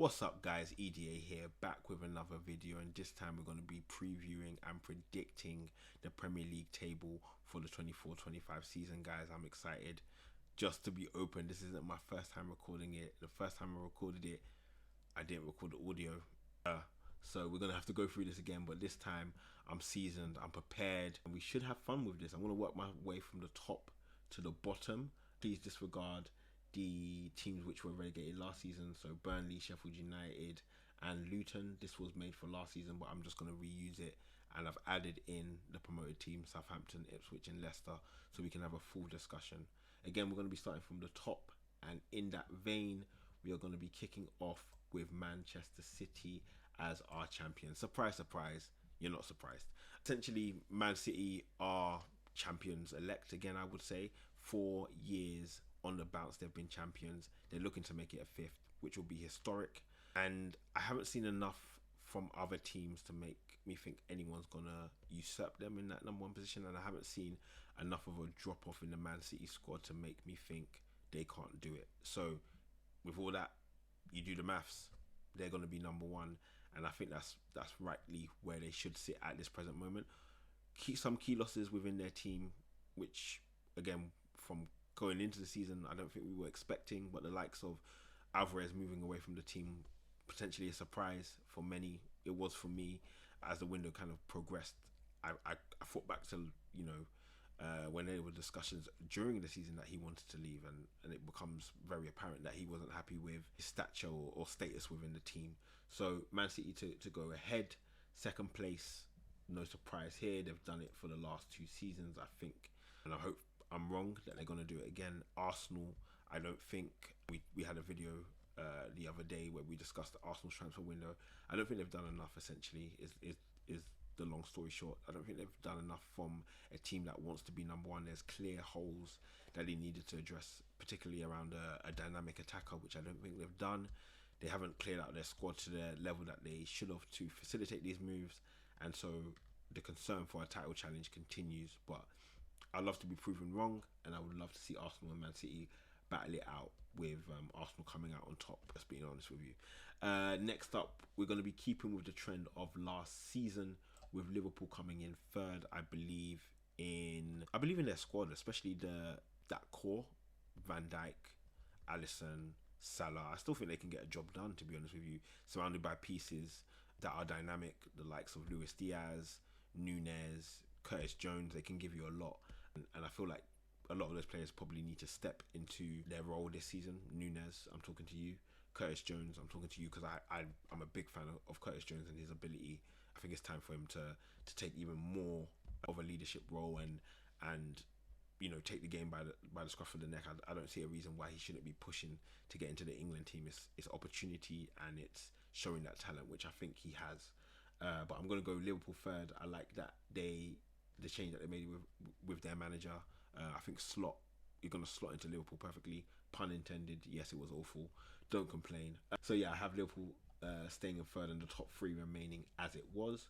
What's up guys, EDA here, back with another video, and this time we're going to be previewing and predicting the Premier League table for the 24-25 season. Guys, I'm excited. Just to be open, this isn't my first time recording it. The first time I recorded it, I didn't record the audio. So we're going to have to go through this again, but this time I'm seasoned, I'm prepared, and we should have fun with this. I'm going to work my way from the top to the bottom. Please disregard the teams which were relegated last season, so Burnley, Sheffield United and Luton. This was made for last season, but I'm just going to reuse it, and I've added in the promoted teams, Southampton, Ipswich and Leicester, so we can have a full discussion. Again, we're going to be starting from the top, and in that vein we are going to be kicking off with Manchester City as our champion. Surprise, surprise, you're not surprised. Essentially, Man City are champions elect again, I would say. 4 years on the bounce they've been champions. They're looking to make it a fifth, which will be historic, and I haven't seen enough from other teams to make me think anyone's gonna usurp them in that number one position, and I haven't seen enough of a drop off in the Man City squad to make me think they can't do it. So with all that, you do the maths, they're going to be number one, and I think that's rightly where they should sit at this present moment. Some key losses within their team, which again, from going into the season, I don't think we were expecting, but the likes of Alvarez moving away from the team, potentially a surprise for many. It was for me. As the window kind of progressed, I thought back to, when there were discussions during the season that he wanted to leave, and it becomes very apparent that he wasn't happy with his stature or status within the team. So Man City to go ahead. Second place, no surprise here. They've done it for the last 2 seasons, I think, and I hope I'm wrong that they're going to do it again. Arsenal, I don't think, we had a video the other day where we discussed the Arsenal's transfer window. I don't think they've done enough, essentially, is the long story short. I don't think they've done enough from a team that wants to be number one. There's clear holes that they needed to address, particularly around a dynamic attacker, which I don't think they've done. They haven't cleared out their squad to the level that they should have to facilitate these moves, and so the concern for a title challenge continues. But I'd love to be proven wrong, and I would love to see Arsenal and Man City battle it out, with Arsenal coming out on top, just being honest with you. Next up, we're going to be keeping with the trend of last season, with Liverpool coming in third. I believe in their squad, especially that core: Van Dijk, Alisson, Salah. I still think they can get a job done, to be honest with you, surrounded by pieces that are dynamic, the likes of Luis Diaz, Nunez, Curtis Jones. They can give you a lot, and I feel like a lot of those players probably need to step into their role this season. Nunez, I'm talking to you. Curtis Jones, I'm talking to you, because I'm a big fan of Curtis Jones and his ability. I think it's time for him to take even more of a leadership role and take the game by the scruff of the neck. I don't see a reason why he shouldn't be pushing to get into the England team. It's opportunity, and it's showing that talent, which I think he has. But I'm going to go Liverpool third. I like that the change that they made with their manager. I think you're going to slot into Liverpool perfectly. Pun intended. Yes, it was awful. Don't complain. So yeah, I have Liverpool staying in third, and the top 3 remaining as it was.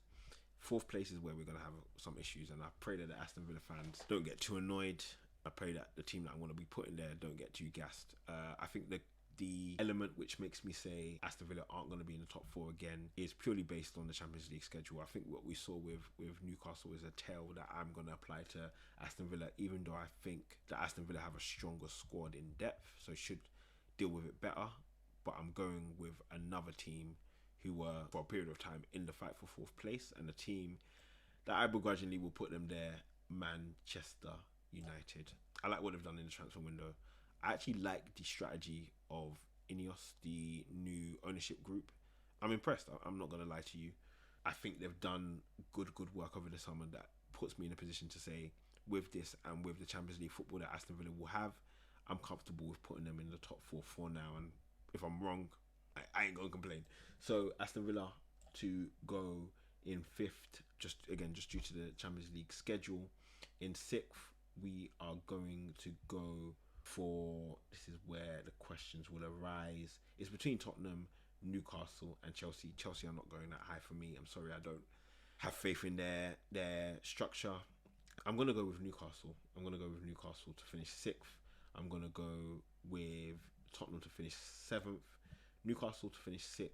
Fourth place is where we're going to have some issues, and I pray that the Aston Villa fans don't get too annoyed. I pray that the team that I'm going to be putting there don't get too gassed. I think the element which makes me say Aston Villa aren't going to be in the top 4 again is purely based on the Champions League schedule. I think what we saw with Newcastle is a tale that I'm going to apply to Aston Villa, even though I think that Aston Villa have a stronger squad in depth, so should deal with it better. But I'm going with another team who were, for a period of time, in the fight for 4th place, and a team that I begrudgingly will put them there: Manchester United. I like what they've done in the transfer window. I actually like the strategy of Ineos, the new ownership group. I'm impressed. I'm not going to lie to you. I think they've done good work over the summer that puts me in a position to say, with this and with the Champions League football that Aston Villa will have, I'm comfortable with putting them in the top 4 for now. And if I'm wrong, I ain't going to complain. So Aston Villa to go in 5th, just due to the Champions League schedule. In 6th, we are going to go for, this is where the questions will arise. It's between Tottenham, Newcastle and Chelsea. Chelsea are not going that high for me. I'm sorry, I don't have faith in their structure. I'm going to go with Newcastle. I'm going to go with Newcastle to finish 6th. I'm going to go with Tottenham to finish 7th. Newcastle to finish 6th,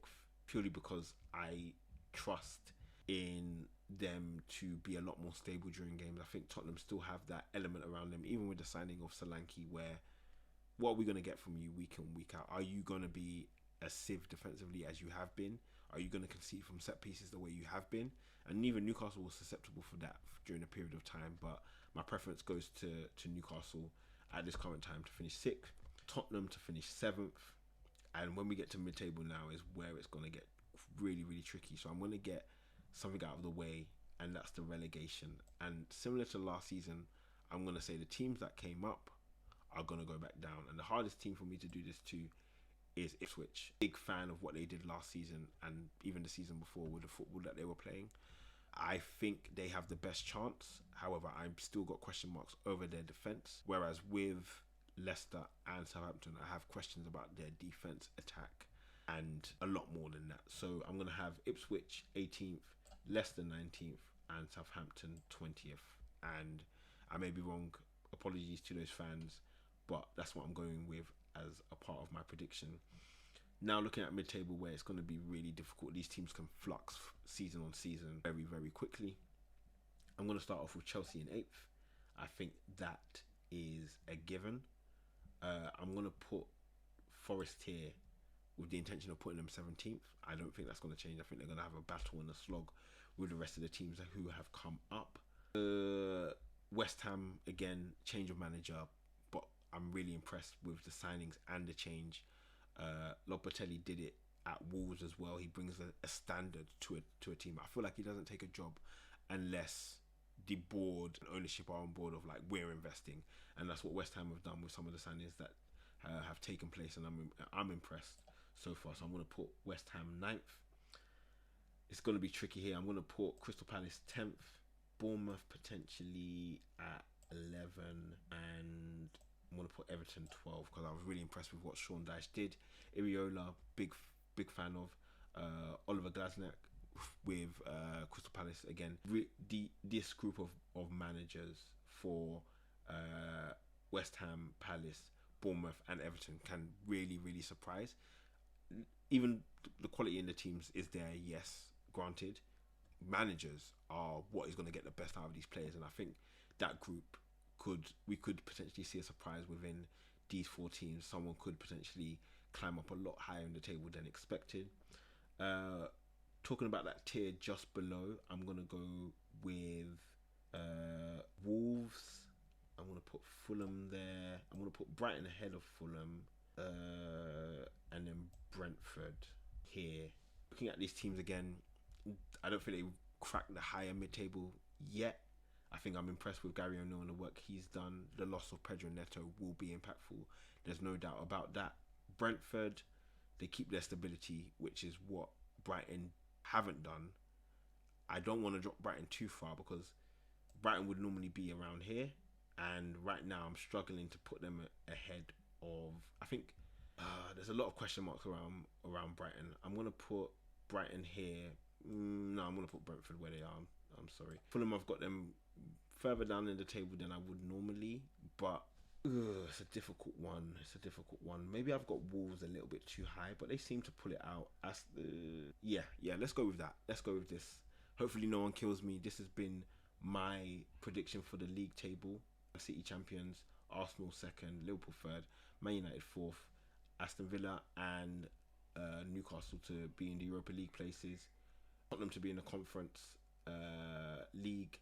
purely because I trust in them to be a lot more stable during games. I think Tottenham still have that element around them, even with the signing of Solanke, where what are we going to get from you week in, week out? Are you going to be a sieve defensively as you have been? Are you going to concede from set pieces the way you have been? And even Newcastle was susceptible for that during a period of time, but my preference goes to Newcastle at this current time to finish 6th, Tottenham to finish 7th, and when we get to mid-table now is where it's going to get really, really tricky. So I'm going to get something out of the way, and that's the relegation. And similar to last season, I'm going to say the teams that came up are going to go back down. And the hardest team for me to do this to is Ipswich. Big fan of what they did last season and even the season before with the football that they were playing. I think they have the best chance. However, I've still got question marks over their defence. Whereas with Leicester and Southampton, I have questions about their defence, attack, and a lot more than that. So I'm going to have Ipswich 18th, Leicester 19th, and Southampton 20th. And I may be wrong. Apologies to those fans, but that's what I'm going with as a part of my prediction. Now looking at mid-table, where it's going to be really difficult. These teams can flux season on season very, very quickly. I'm going to start off with Chelsea in 8th. I think that is a given. I'm going to put Forest here with the intention of putting them 17th. I don't think that's going to change. I think they're going to have a battle and a slog with the rest of the teams who have come up. West Ham, again, change of manager, but I'm really impressed with the signings and the change. Lopetegui did it at Wolves as well. He brings a standard to a team. I feel like he doesn't take a job unless the board and ownership are on board of like, we're investing, and that's what West Ham have done with some of the signings that have taken place, and I'm impressed so far. So I'm going to put West Ham 9th. It's going to be tricky here. I'm going to put Crystal Palace 10th, Bournemouth potentially at 11, and I'm going to put Everton 12 because I was really impressed with what Sean Dyche did. Iriola, big fan of. Oliver Glasner with Crystal Palace again. This group of managers for West Ham, Palace, Bournemouth and Everton can really, really surprise. Even the quality in the teams is there, yes, granted. Managers are what is going to get the best out of these players, and I think that group we could potentially see a surprise within these 4 teams. Someone could potentially climb up a lot higher in the table than expected. Talking about that tier just below, I'm going to go with Wolves. I'm going to put Fulham there. I'm going to put Brighton ahead of Fulham, and then Brentford here. Looking at these teams again, I don't think they cracked the higher mid-table yet. I think I'm impressed with Gary O'Neill and the work he's done. The loss of Pedro Neto will be impactful. There's no doubt about that. Brentford, they keep their stability, which is what Brighton haven't done. I don't want to drop Brighton too far because Brighton would normally be around here, and right now I'm struggling to put them ahead of. I think there's a lot of question marks around Brighton. I'm going to put Brighton here. No, I'm going to put Brentford where they are. I'm sorry. Fulham, I've got them further down in the table than I would normally, but it's a difficult one. Maybe I've got Wolves a little bit too high, but they seem to pull it out. Yeah. Let's go with that. Let's go with this. Hopefully, no one kills me. This has been my prediction for the league table: City champions, Arsenal 2nd, Liverpool 3rd, Man United 4th, Aston Villa and Newcastle to be in the Europa League places, Tottenham to be in the Conference League.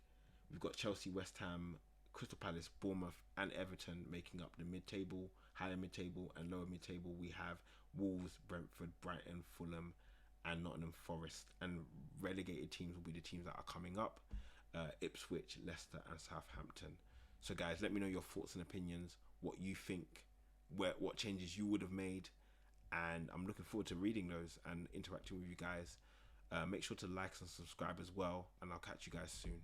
We've got Chelsea, West Ham, Crystal Palace, Bournemouth and Everton making up the mid-table. Higher mid-table and lower mid-table, we have Wolves, Brentford, Brighton, Fulham and Nottingham Forest. And relegated teams will be the teams that are coming up: Ipswich, Leicester and Southampton. So guys, let me know your thoughts and opinions, what you think, what changes you would have made, and I'm looking forward to reading those and interacting with you guys. Make sure to like and subscribe as well, and I'll catch you guys soon.